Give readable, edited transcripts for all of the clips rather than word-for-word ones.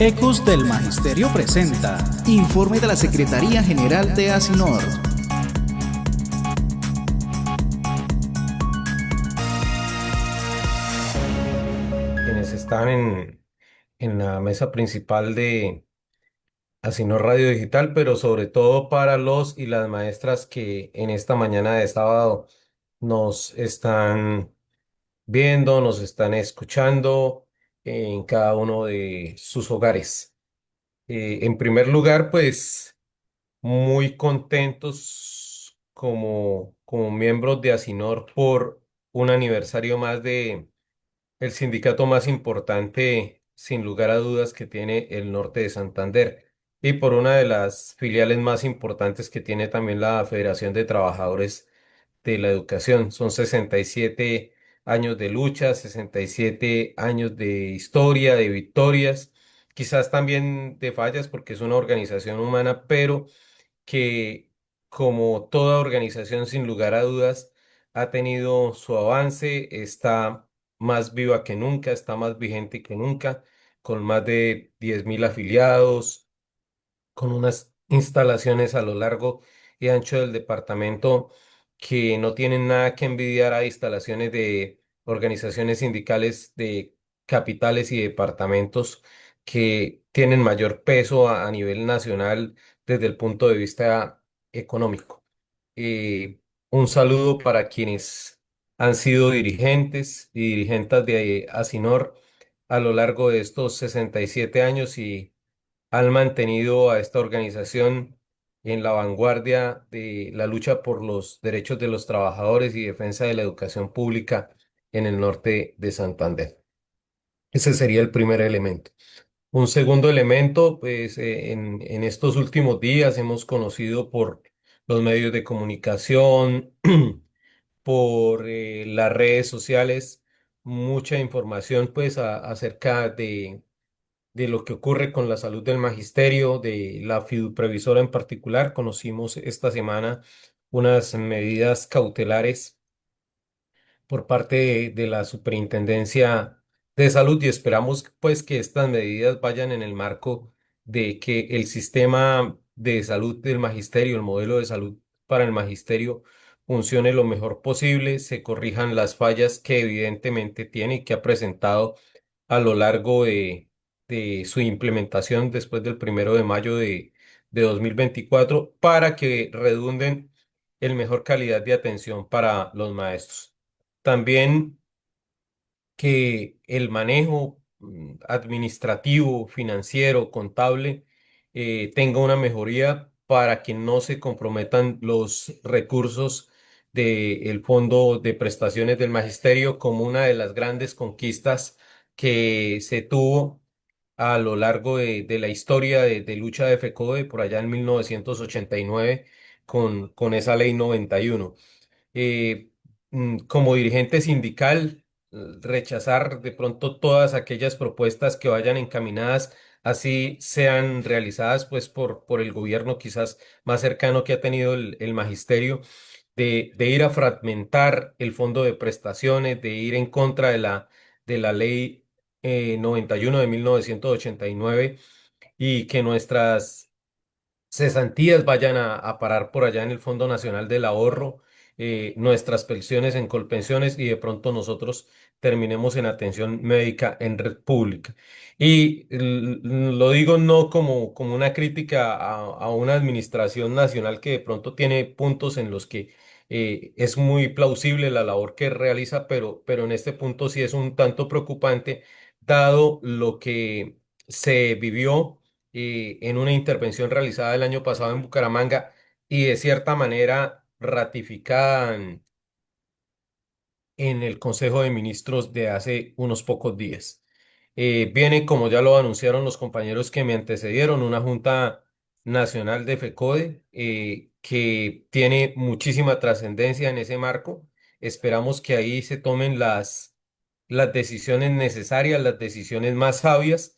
Ecos del Magisterio presenta Informe de la Secretaría General de Asinor. Quienes están en la mesa principal de Asinor Radio Digital, pero sobre todo para los y las maestras que en esta mañana de sábado nos están viendo, nos están escuchando en cada uno de sus hogares. En primer lugar, pues muy contentos como miembros de Asinor por un aniversario más de el sindicato más importante, sin lugar a dudas, que tiene el norte de Santander y por una de las filiales más importantes que tiene también la Federación de Trabajadores de la Educación. Son 67 años de lucha, 67 años de historia, de victorias, quizás también de fallas porque es una organización humana, pero que como toda organización, sin lugar a dudas, ha tenido su avance, está más viva que nunca, está más vigente que nunca, con más de 10.000 afiliados, con unas instalaciones a lo largo y ancho del departamento que no tienen nada que envidiar a instalaciones de organizaciones sindicales de capitales y departamentos que tienen mayor peso a nivel nacional desde el punto de vista económico. Eh, un saludo para quienes han sido dirigentes y dirigentes de Asinor a lo largo de estos 67 años y han mantenido a esta organización en la vanguardia de la lucha por los derechos de los trabajadores y defensa de la educación pública en el norte de Santander. Ese sería el primer elemento. Un segundo elemento, pues en estos últimos días hemos conocido por los medios de comunicación, por las redes sociales, mucha información pues acerca de lo que ocurre con la salud del magisterio, de la fiduprevisora en particular. Conocimos esta semana unas medidas cautelares por parte de la Superintendencia de Salud y esperamos pues que estas medidas vayan en el marco de que el sistema de salud del magisterio, el modelo de salud para el magisterio funcione lo mejor posible, se corrijan las fallas que evidentemente tiene y que ha presentado a lo largo de su implementación después del 1 de mayo de 2024 para que redunden en mejor calidad de atención para los maestros. También que el manejo administrativo, financiero, contable tenga una mejoría para que no se comprometan los recursos del Fondo de Prestaciones del Magisterio como una de las grandes conquistas que se tuvo a lo largo de la historia de lucha de FECODE por allá en 1989 con esa ley 91. eh, Como dirigente sindical, rechazar de pronto todas aquellas propuestas que vayan encaminadas, así sean realizadas pues por el gobierno quizás más cercano que ha tenido el magisterio, de ir a fragmentar el fondo de prestaciones, de ir en contra de la ley 91 de 1989 y que nuestras cesantías vayan a parar por allá en el Fondo Nacional del Ahorro, nuestras pensiones en Colpensiones y de pronto nosotros terminemos en atención médica en red pública. Y lo digo no como una crítica a una administración nacional que de pronto tiene puntos en los que es muy plausible la labor que realiza, pero en este punto sí es un tanto preocupante, dado lo que se vivió en una intervención realizada el año pasado en Bucaramanga y de cierta manera ratificada en el Consejo de Ministros de hace unos pocos días. Viene, como ya lo anunciaron los compañeros que me antecedieron, una Junta Nacional de FECODE que tiene muchísima trascendencia en ese marco. Esperamos que ahí se tomen las decisiones necesarias, las decisiones más sabias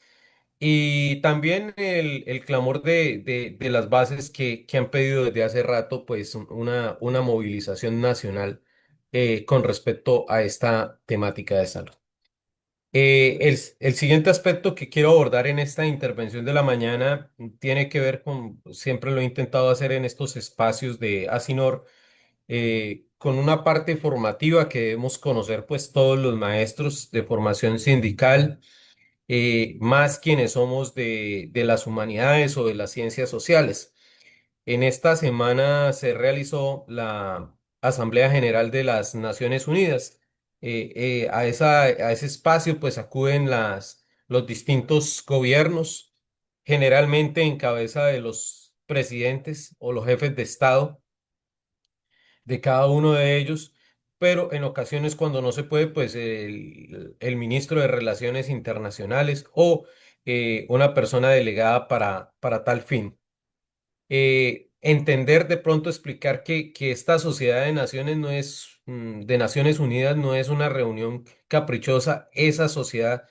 y también el clamor de las bases que han pedido desde hace rato, pues una movilización nacional con respecto a esta temática de salud. El siguiente aspecto que quiero abordar en esta intervención de la mañana tiene que ver con, siempre lo he intentado hacer en estos espacios de Asinor, con una parte formativa que debemos conocer pues todos los maestros de formación sindical, más quienes somos de las humanidades o de las ciencias sociales. En esta semana se realizó la Asamblea General de las Naciones Unidas. A ese espacio pues acuden los distintos gobiernos, generalmente en cabeza de los presidentes o los jefes de Estado de cada uno de ellos, pero en ocasiones cuando no se puede, pues el ministro de Relaciones Internacionales o una persona delegada para tal fin. Entender de pronto, explicar que esta sociedad de naciones no es, de Naciones Unidas no es una reunión caprichosa, esa sociedad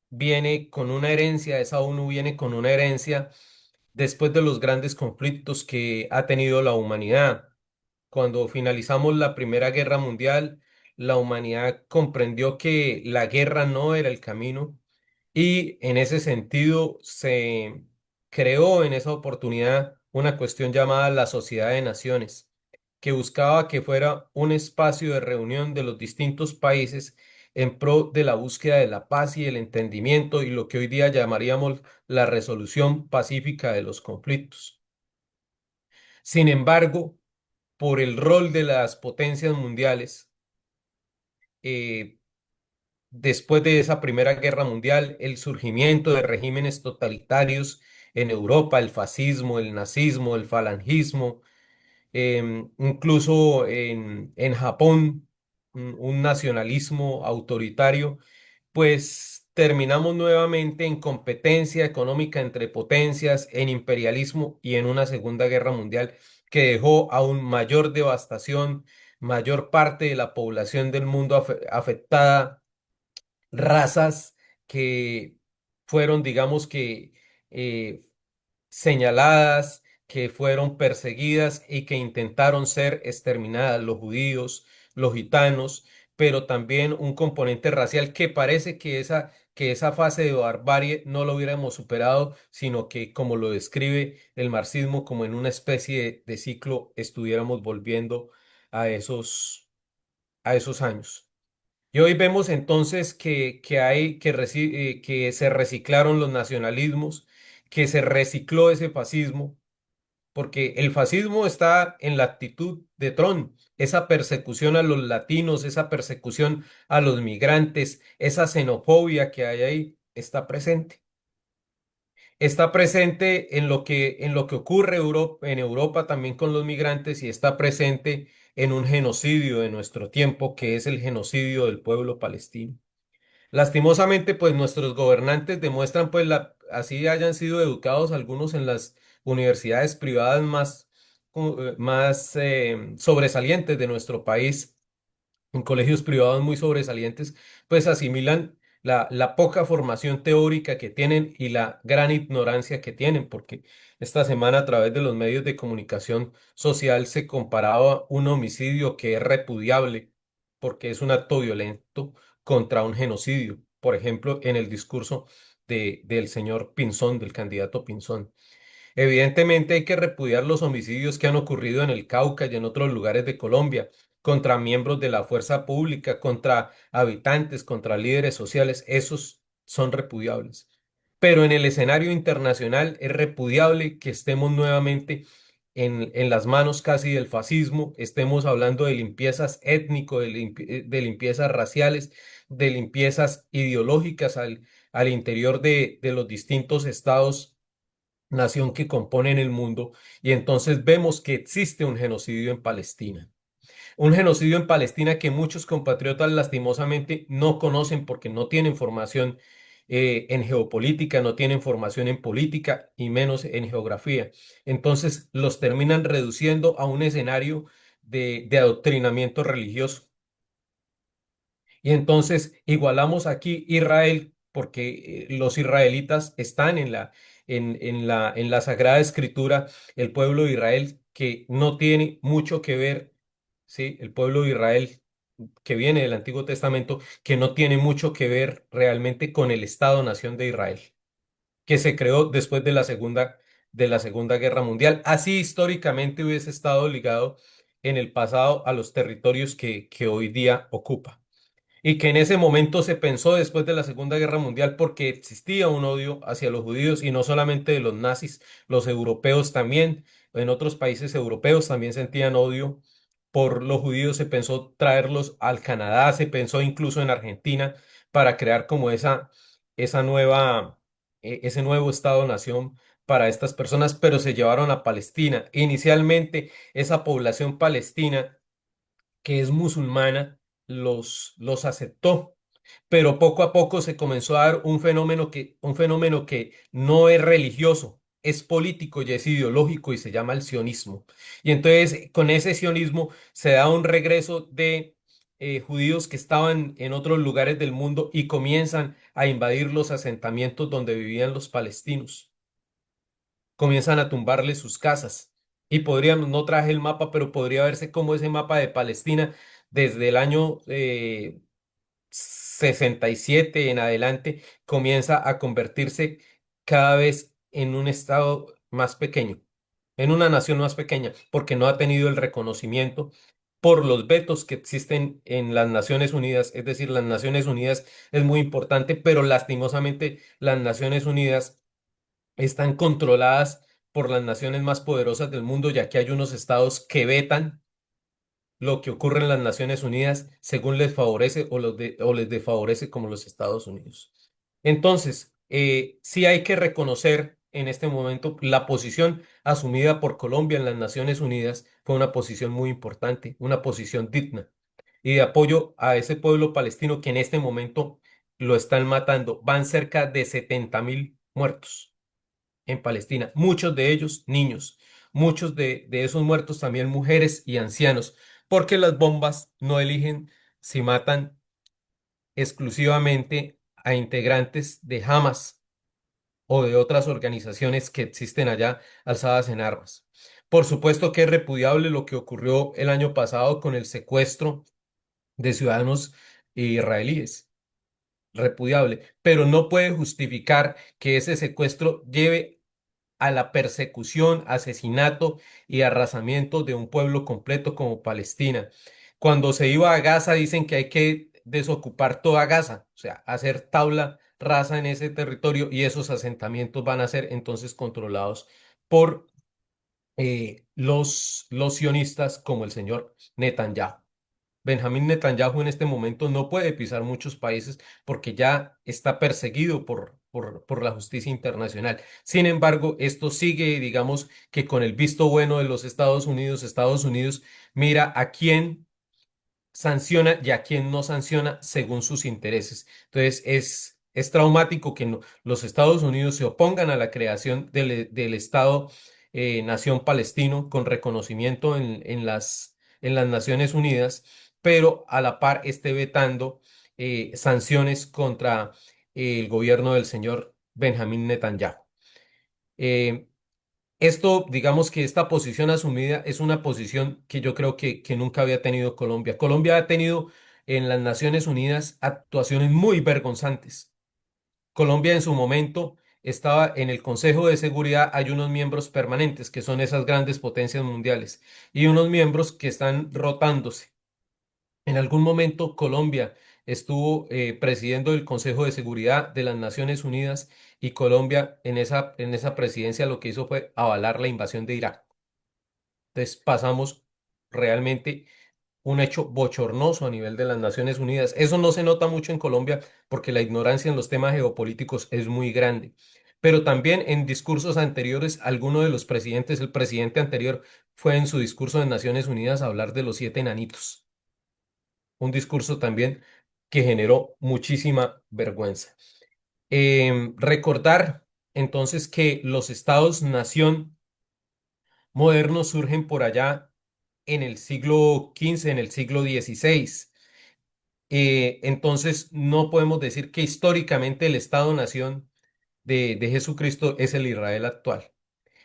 viene con una herencia, esa ONU viene con una herencia después de los grandes conflictos que ha tenido la humanidad. Cuando finalizamos la Primera Guerra Mundial, la humanidad comprendió que la guerra no era el camino y en ese sentido se creó en esa oportunidad una cuestión llamada la Sociedad de Naciones, que buscaba que fuera un espacio de reunión de los distintos países en pro de la búsqueda de la paz y el entendimiento y lo que hoy día llamaríamos la resolución pacífica de los conflictos. Sin embargo, por el rol de las potencias mundiales, eh, después de esa Primera Guerra Mundial, el surgimiento de regímenes totalitarios en Europa, el fascismo, el nazismo, el falangismo, incluso en Japón, un nacionalismo autoritario, pues terminamos nuevamente en competencia económica entre potencias, en imperialismo y en una Segunda Guerra Mundial que dejó aún mayor devastación, mayor parte de la población del mundo afectada, razas que fueron, digamos que, eh, señaladas, que fueron perseguidas y que intentaron ser exterminadas, los judíos, los gitanos, pero también un componente racial que parece que esa fase de barbarie no lo hubiéramos superado, sino que, como lo describe el marxismo, como en una especie de ciclo, estuviéramos volviendo a a esos años. Y hoy vemos entonces que se reciclaron los nacionalismos, que se recicló ese fascismo, porque el fascismo está en la actitud de Trump, esa persecución a los latinos, esa persecución a los migrantes, esa xenofobia que hay ahí, está presente. Está presente en lo que ocurre en Europa también con los migrantes y está presente en un genocidio de nuestro tiempo, que es el genocidio del pueblo palestino. Lastimosamente, pues nuestros gobernantes demuestran, pues, así hayan sido educados algunos en las universidades privadas más sobresalientes de nuestro país, en colegios privados muy sobresalientes, pues asimilan la poca formación teórica que tienen y la gran ignorancia que tienen, porque esta semana a través de los medios de comunicación social se comparaba un homicidio que es repudiable porque es un acto violento contra un genocidio, por ejemplo, en el discurso del señor Pinzón, del candidato Pinzón. Evidentemente hay que repudiar los homicidios que han ocurrido en el Cauca y en otros lugares de Colombia, contra miembros de la fuerza pública, contra habitantes, contra líderes sociales. Esos son repudiables. Pero en el escenario internacional es repudiable que estemos nuevamente en las manos casi del fascismo, estemos hablando de limpiezas étnico, de limpiezas raciales, de limpiezas ideológicas al interior de los distintos estados nación que componen el mundo, y entonces vemos que existe un genocidio en Palestina. Un genocidio en Palestina que muchos compatriotas lastimosamente no conocen porque no tienen formación en geopolítica, no tienen formación en política y menos en geografía. Entonces los terminan reduciendo a un escenario de adoctrinamiento religioso. Y entonces igualamos aquí Israel porque los israelitas están en la Sagrada Escritura, el pueblo de Israel que no tiene mucho que ver, ¿sí? El pueblo de Israel que viene del Antiguo Testamento, que no tiene mucho que ver realmente con el Estado-Nación de Israel, que se creó después de la Segunda Guerra Mundial. Así históricamente hubiese estado ligado en el pasado a los territorios que hoy día ocupa. Y que en ese momento se pensó después de la Segunda Guerra Mundial porque existía un odio hacia los judíos y no solamente de los nazis, los europeos también, en otros países europeos también sentían odio por los judíos, se pensó traerlos al Canadá, se pensó incluso en Argentina para crear como esa nueva, ese nuevo Estado-nación para estas personas, pero se llevaron a Palestina. Inicialmente, esa población palestina que es musulmana, los aceptó. Pero poco a poco se comenzó a dar un fenómeno que no es religioso, es político y es ideológico y se llama el sionismo. Y entonces con ese sionismo se da un regreso de judíos que estaban en otros lugares del mundo y comienzan a invadir los asentamientos donde vivían los palestinos, comienzan a tumbarle sus casas. Y podríamos, no traje el mapa, pero podría verse como ese mapa de Palestina desde el año 67 en adelante comienza a convertirse cada vez en un estado más pequeño, en una nación más pequeña, porque no ha tenido el reconocimiento por los vetos que existen en las Naciones Unidas. Es decir, las Naciones Unidas es muy importante, pero lastimosamente las Naciones Unidas están controladas por las naciones más poderosas del mundo, ya que hay unos estados que vetan lo que ocurre en las Naciones Unidas según les favorece o les desfavorece como los Estados Unidos. Entonces, sí hay que reconocer en este momento la posición asumida por Colombia en las Naciones Unidas fue una posición muy importante, una posición digna y de apoyo a ese pueblo palestino que en este momento lo están matando. Van cerca de 70.000 muertos en Palestina, muchos de ellos niños, muchos de esos muertos también mujeres y ancianos, porque las bombas no eligen si matan exclusivamente a integrantes de Hamas o de otras organizaciones que existen allá alzadas en armas. Por supuesto que es repudiable lo que ocurrió el año pasado con el secuestro de ciudadanos israelíes, repudiable, pero no puede justificar que ese secuestro lleve a la persecución, asesinato y arrasamiento de un pueblo completo como Palestina. Cuando se iba a Gaza dicen que hay que desocupar toda Gaza, o sea, hacer tabla rasa en ese territorio y esos asentamientos van a ser entonces controlados por los sionistas como el señor Netanyahu. Benjamín Netanyahu en este momento no puede pisar muchos países porque ya está perseguido por la justicia internacional. Sin embargo, esto sigue, digamos, que con el visto bueno de los Estados Unidos mira a quién sanciona y a quién no sanciona según sus intereses. Entonces, es traumático que los Estados Unidos se opongan a la creación del Estado Nación Palestino con reconocimiento en las Naciones Unidas, pero a la par esté vetando sanciones contra el gobierno del señor Benjamín Netanyahu. Eh, Esto, digamos que esta posición asumida es una posición que yo creo que nunca había tenido Colombia. Colombia ha tenido en las Naciones Unidas actuaciones muy vergonzantes. Colombia en su momento estaba en el Consejo de Seguridad, hay unos miembros permanentes que son esas grandes potencias mundiales y unos miembros que están rotándose. En algún momento Colombia estuvo presidiendo el Consejo de Seguridad de las Naciones Unidas y Colombia en esa presidencia lo que hizo fue avalar la invasión de Irak. Entonces pasamos realmente un hecho bochornoso a nivel de las Naciones Unidas. Eso no se nota mucho en Colombia porque la ignorancia en los temas geopolíticos es muy grande. Pero también en discursos anteriores, alguno de los presidentes, el presidente anterior, fue en su discurso de Naciones Unidas a hablar de los siete enanitos, un discurso también que generó muchísima vergüenza. Recordar entonces que los estados-nación modernos surgen por allá en el siglo XV, en el siglo XVI. Entonces no podemos decir que históricamente el estado-nación de Jesucristo es el Israel actual.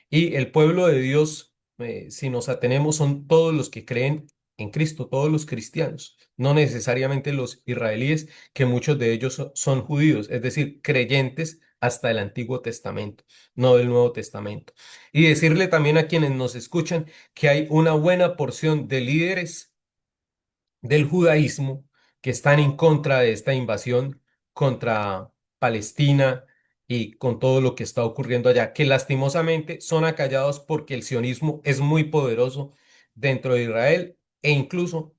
Y el pueblo de Dios, si nos atenemos, son todos los que creen en Cristo, todos los cristianos, no necesariamente los israelíes, que muchos de ellos son judíos, es decir, creyentes hasta el Antiguo Testamento, no del Nuevo Testamento. Y decirle también a quienes nos escuchan que hay una buena porción de líderes del judaísmo que están en contra de esta invasión contra Palestina y con todo lo que está ocurriendo allá, que lastimosamente son acallados porque el sionismo es muy poderoso dentro de Israel e incluso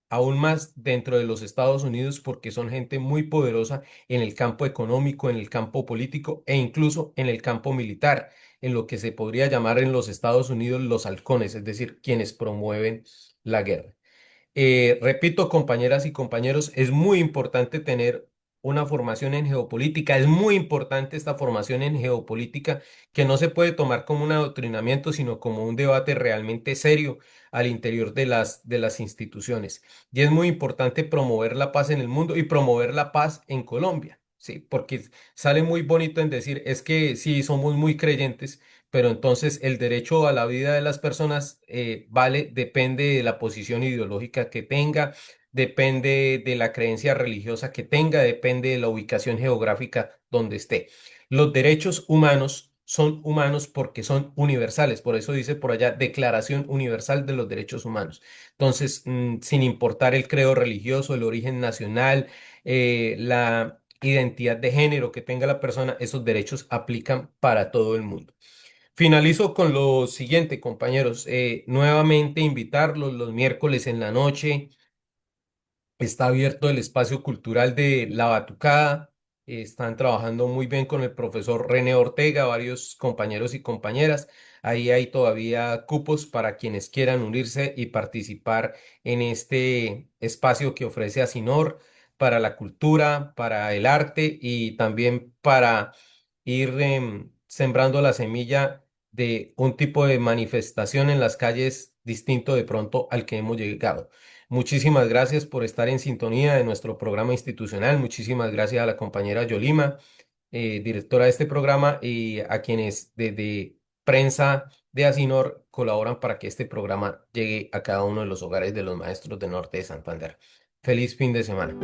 aún más dentro de los Estados Unidos porque son gente muy poderosa en el campo económico, en el campo político e incluso en el campo militar, en lo que se podría llamar en los Estados Unidos los halcones, es decir, quienes promueven la guerra. Repito, compañeras y compañeros, es muy importante tener una formación en geopolítica. Es muy importante esta formación en geopolítica que no se puede tomar como un adoctrinamiento, sino como un debate realmente serio al interior de las instituciones. Y es muy importante promover la paz en el mundo y promover la paz en Colombia. Sí, porque sale muy bonito en decir, es que sí, somos muy creyentes, pero entonces el derecho a la vida de las personas depende de la posición ideológica que tenga, depende de la creencia religiosa que tenga, depende de la ubicación geográfica donde esté. Los derechos humanos son humanos porque son universales, por eso dice por allá Declaración Universal de los Derechos Humanos. Entonces, sin importar el credo religioso, el origen nacional, la identidad de género que tenga la persona, esos derechos aplican para todo el mundo. Finalizo con lo siguiente, compañeros. Nuevamente invitarlos los miércoles en la noche. Está abierto el espacio cultural de La Batucada. Están trabajando muy bien con el profesor René Ortega, varios compañeros y compañeras. Ahí hay todavía cupos para quienes quieran unirse y participar en este espacio que ofrece Asinor para la cultura, para el arte y también para ir sembrando la semilla de un tipo de manifestación en las calles distinto de pronto al que hemos llegado. Muchísimas gracias por estar en sintonía de nuestro programa institucional. Muchísimas gracias a la compañera Yolima, directora de este programa, y a quienes desde prensa de Asinor colaboran para que este programa llegue a cada uno de los hogares de los maestros del norte de Santander. Feliz fin de semana.